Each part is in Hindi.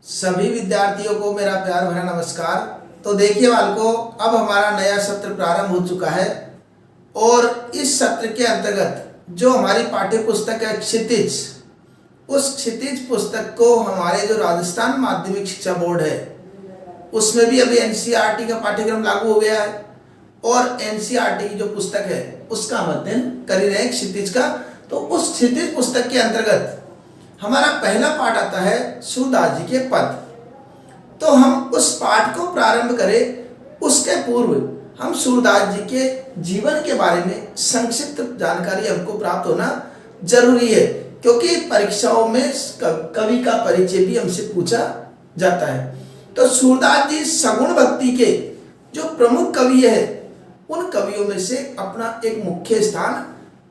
सभी विद्यार्थियों को मेरा प्यार भरा नमस्कार। तो देखिए बालकों, अब हमारा नया सत्र प्रारंभ हो चुका है और इस सत्र के अंतर्गत जो हमारी पाठ्य पुस्तक है क्षितिज, उस क्षितिज पुस्तक को हमारे जो राजस्थान माध्यमिक शिक्षा बोर्ड है उसमें भी अभी एनसीईआरटी का पाठ्यक्रम लागू हो गया है और एनसीईआरटी की जो पुस्तक है उसका हम अध्ययन कर ही रहे हैं क्षितिज का। तो उस क्षितिज पुस्तक के अंतर्गत हमारा पहला पाठ आता है सूरदास जी के पद। तो हम उस पाठ को प्रारंभ करें उसके पूर्व हम सूरदास जी के जीवन के बारे में संक्षिप्त जानकारी हमको प्राप्त होना जरूरी है, क्योंकि परीक्षाओं में कवि का परिचय भी हमसे पूछा जाता है। तो सूरदास जी सगुण भक्ति के जो प्रमुख कवि है उन कवियों में से अपना एक मुख्य स्थान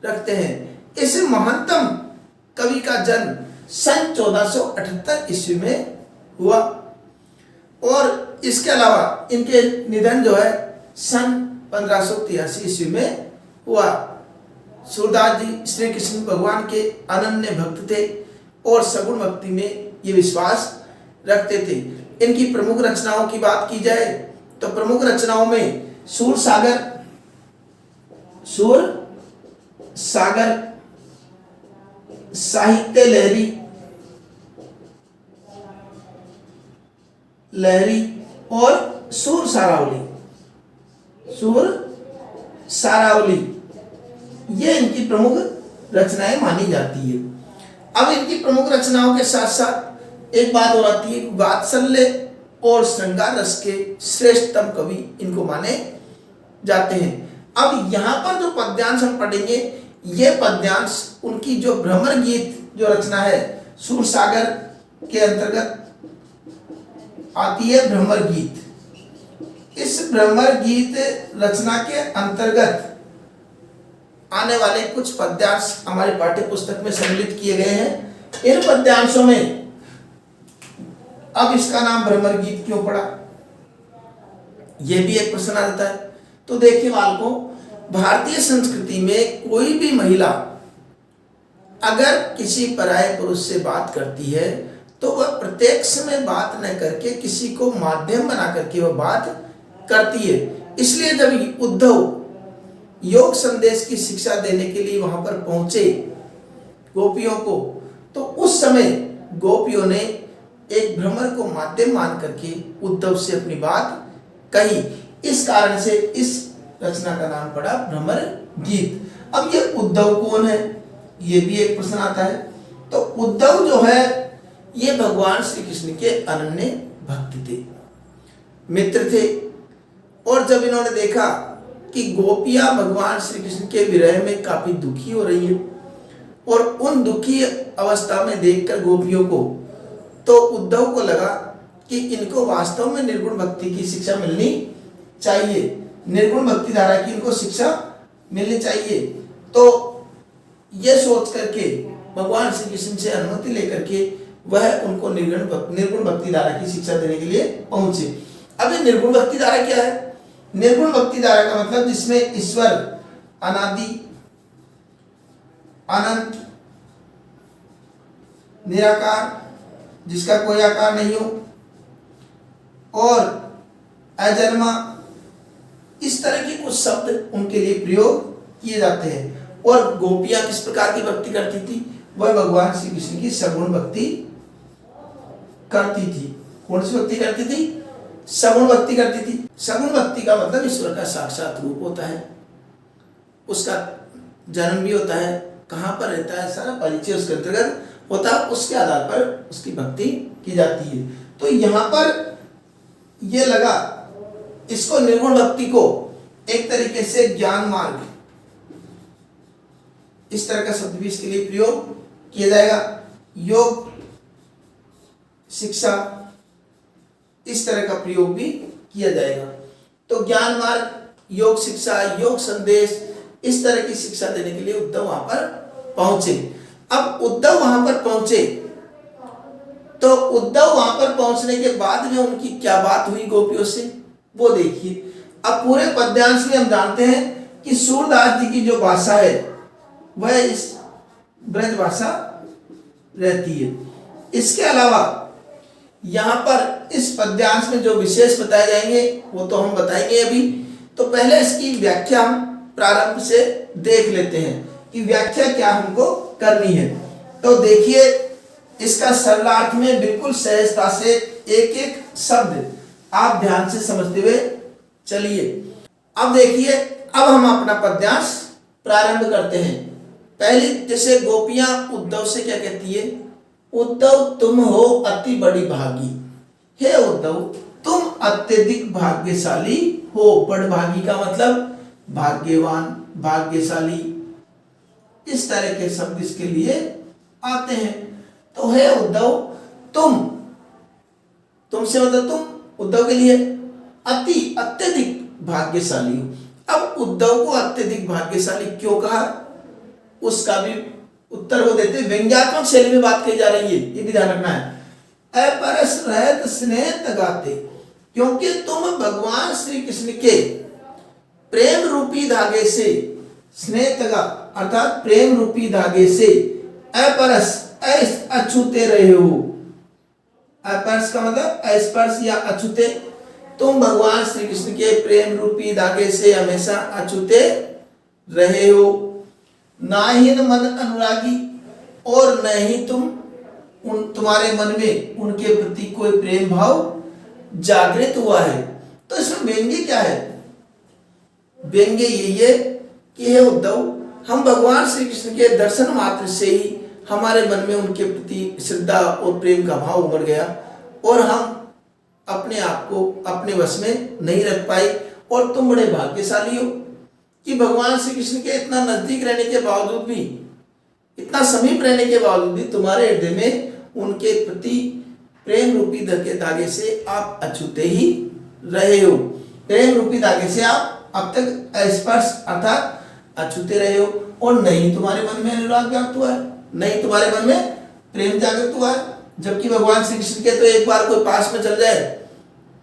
रखते हैं। इस महानतम कवि का जन्म सन 1478 ईस्वी में हुआ और इसके अलावा इनके निधन जो है सन 1583 ईस्वी में हुआ। सूरदास जी श्री कृष्ण भगवान के अनन्य भक्त थे और सगुण भक्ति में ये विश्वास रखते थे। इनकी प्रमुख रचनाओं की बात की जाए तो प्रमुख रचनाओं में सूर सागर, साहित्य लहरी और सूर सारावली ये इनकी प्रमुख रचनाएं मानी जाती है। अब इनकी प्रमुख रचनाओं के साथ साथ एक बात और आती है, वात्सल्य और श्रृंगार रस के श्रेष्ठतम कवि इनको माने जाते हैं। अब यहाँ पर जो पद्यांश हम पढ़ेंगे ये पद्यांश उनकी जो भ्रमर गीत जो रचना है सूर सागर के अंतर्गत आती है भ्रमर गीत। इस भ्रमर गीत रचना के अंतर्गत आने वाले कुछ पद्यांश हमारी पाठ्य पुस्तक में सम्मिलित किए गए हैं। इन पद्यांशों में अब इसका नाम भ्रमर गीत क्यों पड़ा, यह भी एक प्रश्न आ जाता है। तो देखिए बालकों, भारतीय संस्कृति में कोई भी महिला अगर किसी पराये पुरुष से बात करती है तो वह प्रत्यक्ष में बात न करके किसी को माध्यम बना करके वह बात करती है। इसलिए जब उद्धव योग संदेश की शिक्षा देने के लिए वहां पर पहुंचे गोपियों को, तो उस समय गोपियों ने एक भ्रमर को माध्यम मान करके उद्धव से अपनी बात कही। इस कारण से इस रचना का नाम पड़ा भ्रमर गीत। अब ये उद्धव कौन है, ये भी एक प्रश्न आता है। तो उद्धव जो है ये भगवान श्री कृष्ण के अनन्य भक्त थे, मित्र थे। और जब इन्होंने देखा कि गोपियां भगवान श्री कृष्ण के विरह में काफी दुखी हो रही है और उन दुखी अवस्था में देखकर गोपियों को, तो उद्धव को लगा कि इनको वास्तव में निर्गुण भक्ति की शिक्षा मिलनी चाहिए, निर्गुण भक्ति धारा की इनको शिक्षा मिलनी चाहिए। तो यह सोच करके भगवान श्री कृष्ण से अनुमति लेकर के वह उनको निर्गुण भक्ति धारा की शिक्षा देने के लिए पहुंचे। अब ये निर्गुण भक्ति धारा क्या है? निर्गुण भक्ति धारा का मतलब जिसमें ईश्वर अनादि, अनंत, निराकार, जिसका कोई आकार नहीं हो, और अजन्मा, इस तरह के कुछ शब्द उनके लिए प्रयोग किए जाते हैं। और गोपियां किस प्रकार की भक्ति करती थी? वह भगवान श्री कृष्ण की सगुण भक्ति करती थी। कौन सी भक्ति करती थी? सगुण भक्ति करती थी। सगुण भक्ति का मतलब ईश्वर का साक्षात रूप होता है, उसका जन्म भी होता है, कहाँ पर रहता है, सारा परिचय उसके अंतर्गत होता है, उसके आधार पर उसकी भक्ति की जाती है। तो यहाँ पर यह लगा इसको निर्गुण भक्ति को एक तरीके से ज्ञान मार्ग, इस तरह का शब्द भी इसके लिए प्रयोग किया जाएगा, योग शिक्षा, इस तरह का प्रयोग भी किया जाएगा। तो ज्ञान मार्ग, योग शिक्षा, योग संदेश, इस तरह की शिक्षा देने के लिए उद्धव वहां पर पहुंचे। अब उद्धव वहां पर पहुंचे तो उद्धव वहां पर पहुंचने के बाद में उनकी क्या बात हुई गोपियों से, वो देखिए। अब पूरे पद्यांश में हम जानते हैं कि सूरदास जी की जो भाषा है वह इस ब्रज भाषा रहती है। इसके अलावा यहाँ पर इस पद्यांश में जो विशेष बताए जाएंगे वो तो हम बताएंगे अभी। तो पहले इसकी व्याख्या हम प्रारंभ से देख लेते हैं कि व्याख्या क्या हमको करनी है। तो देखिए, इसका सरलार्थ में बिल्कुल सहजता से एक एक शब्द आप ध्यान से समझते हुए चलिए। अब देखिए, अब हम अपना पद्यांश प्रारंभ करते हैं। पहली, जैसे गोपियां उद्धव से क्या कहती है, उद्धव तुम हो अति बड़ी भागी, हे उद्धव तुम अत्यधिक भाग्यशाली हो। बड़भागी का मतलब भाग्यवान, भाग्यशाली, इस तरह के शब्द इसके लिए आते हैं। तो हे उद्धव तुमसे मतलब तुम उद्धव के लिए अति अत्यधिक भाग्यशाली हो। अब उद्धव को अत्यधिक भाग्यशाली क्यों कहा, उसका भी उत्तर वो देते, व्यंग्यात्मक शैली में बात कही जा रही है, ये भी ध्यान रखना है। अपरस रहत स्नेह तगाते, क्योंकि तुम भगवान श्री कृष्ण के प्रेम रूपी धागे से, स्नेह तगा अर्थात प्रेम रूपी धागे से अपरस अछूते रहे हो। अपरस का मतलब अस्पर्श या अछूते, तुम भगवान श्री कृष्ण के प्रेम रूपी धागे से हमेशा अछूते रहे हो। ना ही मन अनुरागी, और न ही तुम्हारे मन में उनके प्रति कोई प्रेम भाव जागृत हुआ है। तो इसमें व्यंग्य क्या है, व्यंग्य यही है कि हे उद्धव, हम भगवान श्री कृष्ण के दर्शन मात्र से ही हमारे मन में उनके प्रति श्रद्धा और प्रेम का भाव उमड़ गया, और हम अपने आप को अपने वश में नहीं रख पाए। और तुम बड़े भाग्यशाली हो कि भगवान श्री कृष्ण के इतना नजदीक रहने के बावजूद भी, इतना समीप रहने के बावजूद भी तुम्हारे हृदय में उनके प्रति प्रेम रूपी धागे से आप अछूते ही रहे हो। प्रेम रूपी धागे से आप अब तक स्पर्श अर्थात अछूते रहे हो, और नहीं तुम्हारे मन में अनुराग जागृत हुआ है, नहीं तुम्हारे मन में प्रेम जागृत हुआ है। जबकि भगवान श्री कृष्ण के तो एक बार कोई पास में चल जाए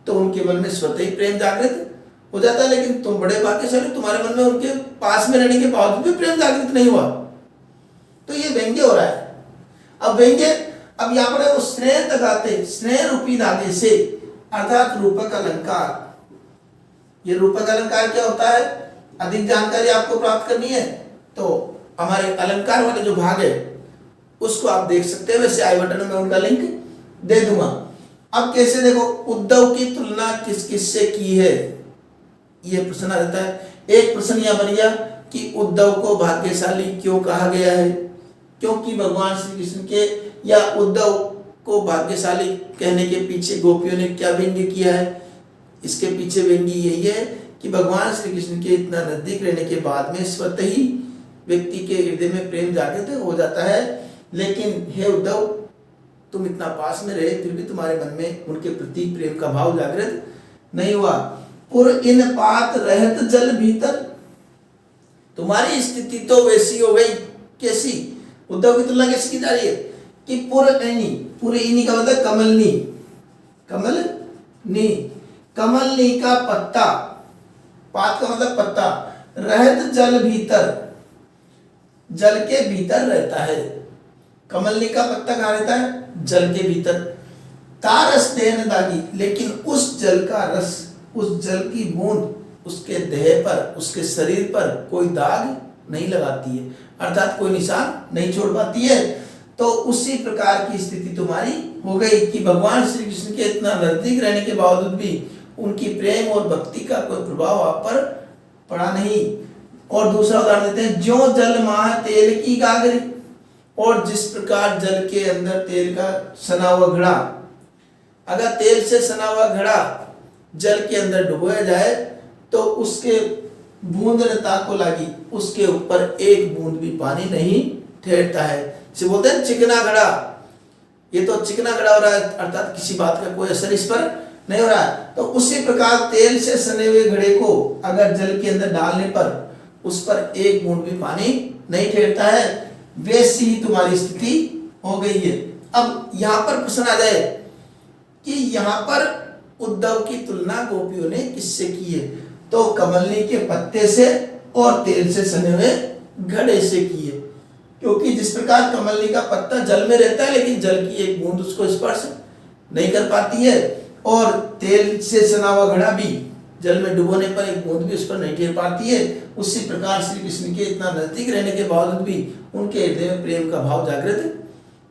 तो उनके मन में स्वतः ही प्रेम जागृत हो जाता है, लेकिन तुम बड़े भाग्यशाली, तुम्हारे मन में उनके पास में रहने के बावजूद भी प्रेम जागृत नहीं हुआ। तो ये व्यंग्य हो रहा है। अब व्यंग्य, अब यहाँ पर वो स्नेह तगाते, स्नेह रूपी धागे से अर्थात रूपक अलंकार। ये रूपक अलंकार क्या होता है, अधिक जानकारी आपको प्राप्त करनी है तो हमारे अलंकार वाले जो भाग है उसको आप देख सकते हैं। वैसे आई बटन में उनका लिंक दे दूंगा। अब कैसे, देखो, उद्धव की तुलना किस किस से की है, यह प्रश्न आ जाता है। एक प्रश्न यह बन गया कि उद्धव को भाग्यशाली क्यों कहा गया है, क्योंकि भगवान श्री कृष्ण के, या उद्धव को भाग्यशाली कहने के पीछे गोपियों ने क्या व्यंग्य किया है। इसके पीछे व्यंग्य यही है कि भगवान श्री कृष्ण के इतना नजदीक रहने के बाद में स्वतः ही व्यक्ति के हृदय में प्रेम जागृत हो जाता है, लेकिन हे उद्धव तुम इतना पास में रहे फिर भी तुम्हारे मन में उनके प्रति प्रेम का भाव जागृत नहीं हुआ। पुर इन पात रहत जल भीतर, तुम्हारी स्थिति तो वैसी हो गई, कैसी, उद्धव की तुलना कैसी की जा रही है कि पुरैनी का मतलब कमलनी, कमलनी का पत्ता, पात का मतलब पत्ता, रहत जल भीतर, जल के भीतर रहता है। कमलनी का पत्ता कहाँ रहता है, जल के भीतर। तारस देन दागी, लेकिन उस जल का रस, उस जल की बूंद उसके देह पर, उसके शरीर पर कोई दाग नहीं लगाती है, अर्थात कोई निशान नहीं छोड़ पाती है। तो उसी प्रकार की स्थिति तुम्हारी हो गई कि भगवान श्री कृष्ण के इतना नजदीक रहने के बावजूद भी उनकी प्रेम और भक्ति का कोई प्रभाव आप पर पड़ा नहीं। और दूसरा उदाहरण देते हैं, ज्यों जल माह तेल की गागरी, और जिस प्रकार जल के अंदर तेल का सना हुआ घड़ा, अगर तेल से सना हुआ घड़ा जल के अंदर डुबोया जाए तो उसके बूंदता को लगी, उसके ऊपर एक बूंद भी पानी नहीं ठहरता है। इसे बोलते हैं चिकना घड़ा। ये तो चिकना घड़ा हो रहा है, अर्थात किसी बात का कोई असर इस पर नहीं हो रहा है। तो उसी प्रकार तेल से सने हुए घड़े को अगर जल के अंदर डालने पर उस पर एक बूंद भी पानी नहीं ठहरता है, वैसी ही तुम्हारी स्थिति हो गई है। अब यहाँ पर प्रश्न आ जाए कि यहाँ पर उद्धव की तुलना गोपियों ने किससे की है, तो कमलनी के पत्ते से और तेल से सने हुए घड़े से की है। क्योंकि जिस प्रकार कमलनी का पत्ता जल में रहता है लेकिन जल की एक बूंद उसको स्पर्श नहीं कर पाती है, और तेल से सना हुआ घड़ा भी जल में डुबोने पर एक बूंद भी उस पर नहीं गिर पाती है। उसी प्रकार श्री कृष्ण के इतना नजदीक रहने के बावजूद भी उनके हृदय में प्रेम का भाव जागृत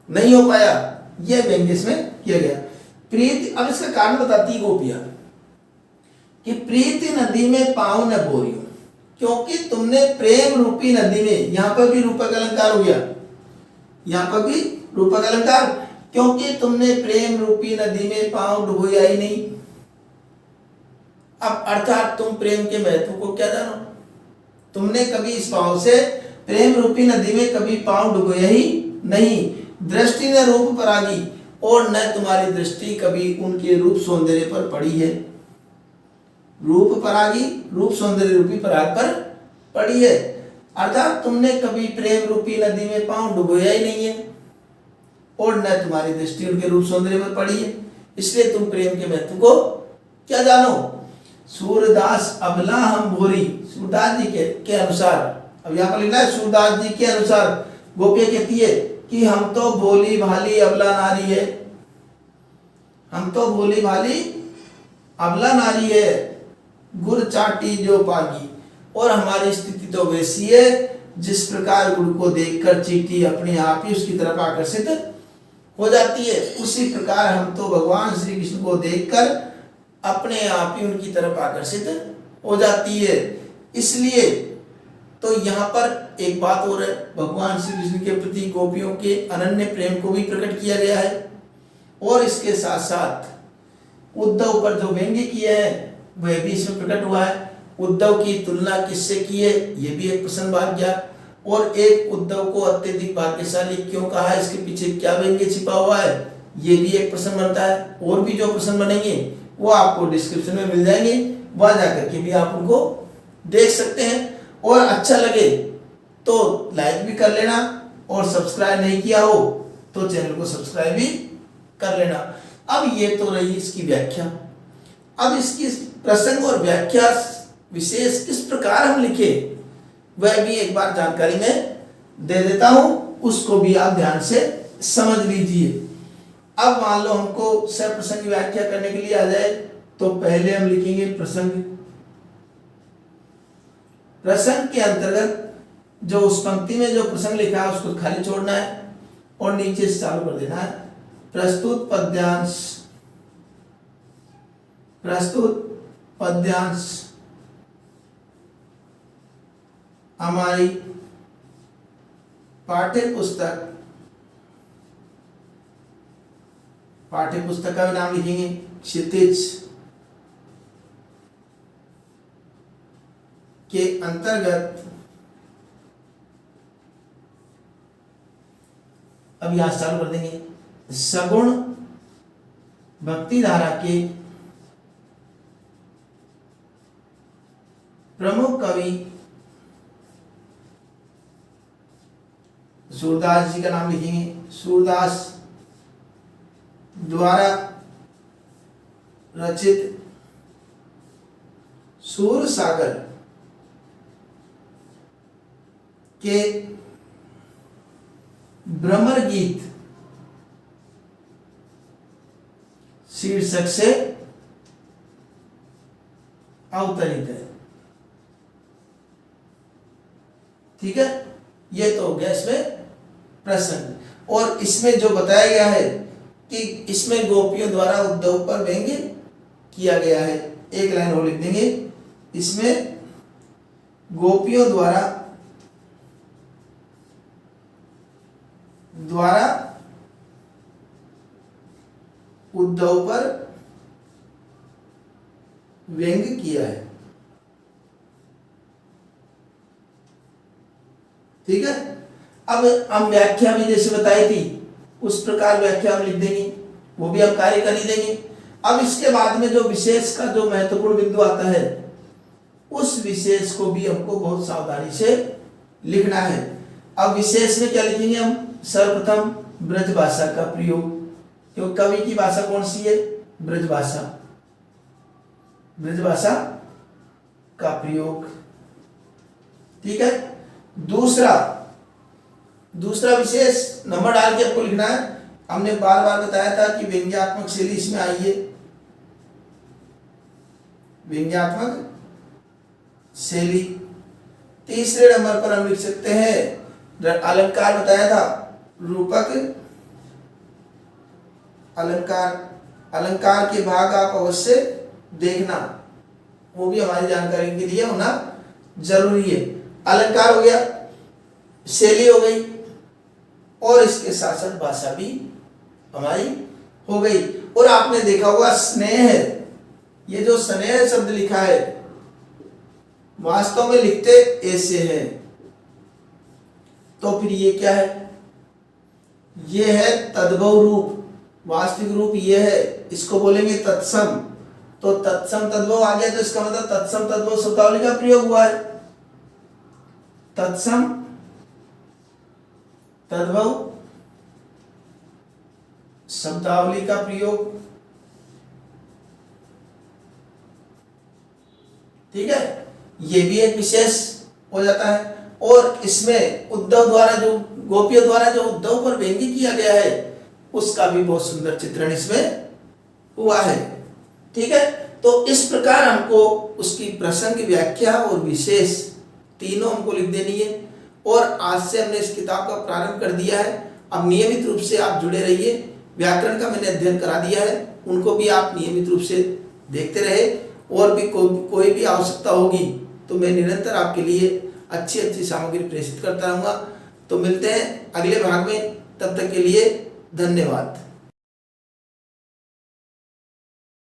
नहीं हो पाया। यह व्यंग्य इसमें किया गया। प्रीति, अब इसका कारण बताती गोपियां कि प्रीति नदी में पाँव न बोरियो, क्योंकि तुमने प्रेम रूपी नदी में, यहां पर भी रूपक अलंकार हो गया, यहां पर भी रूपक अलंकार, क्योंकि तुमने प्रेम रूपी नदी में पांव डुबोया ही नहीं। अब अर्थात तुम प्रेम के महत्व को क्या जानो, तुमने कभी इस भाव से प्रेम रूपी नदी में कभी पांव डुबोया ही नहीं। दृष्टि न रूप परागी, और न तुम्हारी दृष्टि कभी उनके रूप सौंदर्य पर पड़ी है। रूप परागी, रूप सौंदर्य रूपी पराग पर पड़ी है, अर्थात तुमने कभी प्रेम रूपी नदी में पांव डुबोया ही नहीं है, और न तुम्हारी दृष्टि उनके रूप सौंदर्य पर पड़ी है, इसलिए तुम प्रेम के महत्व को क्या जानो। सूरदास अबला हम भोरी, सूरदास जी के अनुसार, अब यहाँ पर लिखना है सूरदास जी के अनुसार गोपियां कहती है कि हम तो भोली भाली अबला नारी है, हम तो भोली भाली अबला नारी है, गुड़ चाटी जो पागी, और हमारी स्थिति तो वैसी है जिस प्रकार गुड़ को देखकर चींटी अपने आप ही उसकी तरफ आकर्षित हो जाती है, उसी प्रकार हम तो भगवान श्री कृष्ण को देखकर अपने आप ही उनकी तरफ आकर्षित हो जाती है। इसलिए तो यहाँ पर एक बात और है, भगवान श्री कृष्ण के प्रति गोपियों के अनन्य प्रेम को भी प्रकट किया गया है, और इसके साथ साथ उद्धव पर जो व्यंग्य किया है वह भी इसमें प्रकट हुआ है। उद्धव की तुलना किससे की है, यह भी एक प्रश्न बात गया, और एक उद्धव को अत्यधिक भाग्यशाली क्यों कहा है, इसके पीछे क्या व्यंग्य छिपा हुआ है, ये भी एक प्रश्न बनता है। और भी जो प्रश्न बनेंगे वो आपको डिस्क्रिप्शन में मिल जाएंगे, वहां जाकर के भी आप उनको देख सकते हैं। और अच्छा लगे तो लाइक भी कर लेना, और सब्सक्राइब नहीं किया हो तो चैनल को सब्सक्राइब भी कर लेना। अब ये तो रही इसकी व्याख्या, अब इसकी प्रसंग और व्याख्या विशेष किस प्रकार हम लिखे वह भी एक बार जानकारी में दे देता हूं, उसको भी आप ध्यान से समझ लीजिए। अब मान लो हमको सर प्रसंग व्याख्या करने के लिए आ जाए, तो पहले हम लिखेंगे प्रसंग। प्रसंग के अंतर्गत जो उस पंक्ति में जो प्रसंग लिखा है उसको खाली छोड़ना है, और नीचे से चालू कर देना है प्रस्तुत पद्यांश, प्रस्तुत पद्यांश हमारी पाठ्य पुस्तक, पाठ्य पुस्तक का भी नाम लिखेंगे क्षितिज के अंतर्गत। अब यहां चालू कर देंगे सगुण भक्ति धारा के प्रमुख कवि सूरदास जी का नाम लिखेंगे, सूरदास द्वारा रचित सूर सागर के भ्रमर गीत शीर्षक से अवतरित है। ठीक है, ये तो हो गया इसमें प्रसंग। और इसमें जो बताया गया है कि इसमें गोपियों द्वारा उद्धव पर व्यंग्य किया गया है, एक लाइन और लिख देंगे, इसमें गोपियों द्वारा उद्धव पर व्यंग्य किया है। ठीक है, अब हम व्याख्या भी जैसे बताई थी उस प्रकार व्याख्या हम लिख देंगे, वो भी हम कार्य कर ही देंगे। अब इसके बाद में जो विशेष का जो महत्वपूर्ण बिंदु आता है उस विशेष को भी हमको बहुत सावधानी से लिखना है। अब विशेष में क्या लिखेंगे हम, सर्वप्रथम ब्रज भाषा का प्रयोग, क्योंकि कवि की भाषा कौन सी है, ब्रज भाषा, ब्रज भाषा का प्रयोग। ठीक है, दूसरा विशेष नंबर डाल के आपको लिखना है हमने बार बार बताया था कि व्यंग्यात्मक शैली इसमें आई है। व्यंग्यात्मक शैली। तीसरे नंबर पर हम लिख सकते हैं अलंकार बताया था, रूपक अलंकार। अलंकार के भाग आप अवश्य देखना, वो भी हमारी जानकारी के लिए होना जरूरी है। अलंकार हो गया, शैली हो गई, और इसके साथ साथ भाषा भी हमारी हो गई। और आपने देखा होगा स्नेह, ये जो स्नेह शब्द लिखा है वास्तव में लिखते ऐसे है, तो फिर ये क्या है? ये है तद्भव रूप, वास्तविक रूप ये है, इसको बोलेंगे तत्सम। तो तत्सम तद्भव आ गया, तो इसका मतलब तत्सम तद्भव शब्दावली का प्रयोग हुआ है। तत्सम तद्भव शब्दावली का प्रयोग, ठीक है, ये भी एक विशेष हो जाता है। और इसमें उद्धव द्वारा जो गोपियों द्वारा जो उद्धव पर व्यंग्य किया गया है उसका भी बहुत सुंदर चित्रण इसमें हुआ है, ठीक है। तो इस प्रकार हमको उसकी प्रसंग, व्याख्या और विशेष तीनों हमको लिख देनी है। और आज से हमने इस किताब का प्रारंभ कर दिया है। अब नियमित रूप से आप जुड़े रहिए। व्याकरण का मैंने अध्ययन करा दिया है, उनको भी आप नियमित रूप से देखते रहे। और भी कोई भी आवश्यकता होगी तो मैं निरंतर आपके लिए अच्छी अच्छी सामग्री प्रेषित करता रहूँगा। तो मिलते हैं अगले भाग में, तब तक के लिए धन्यवाद।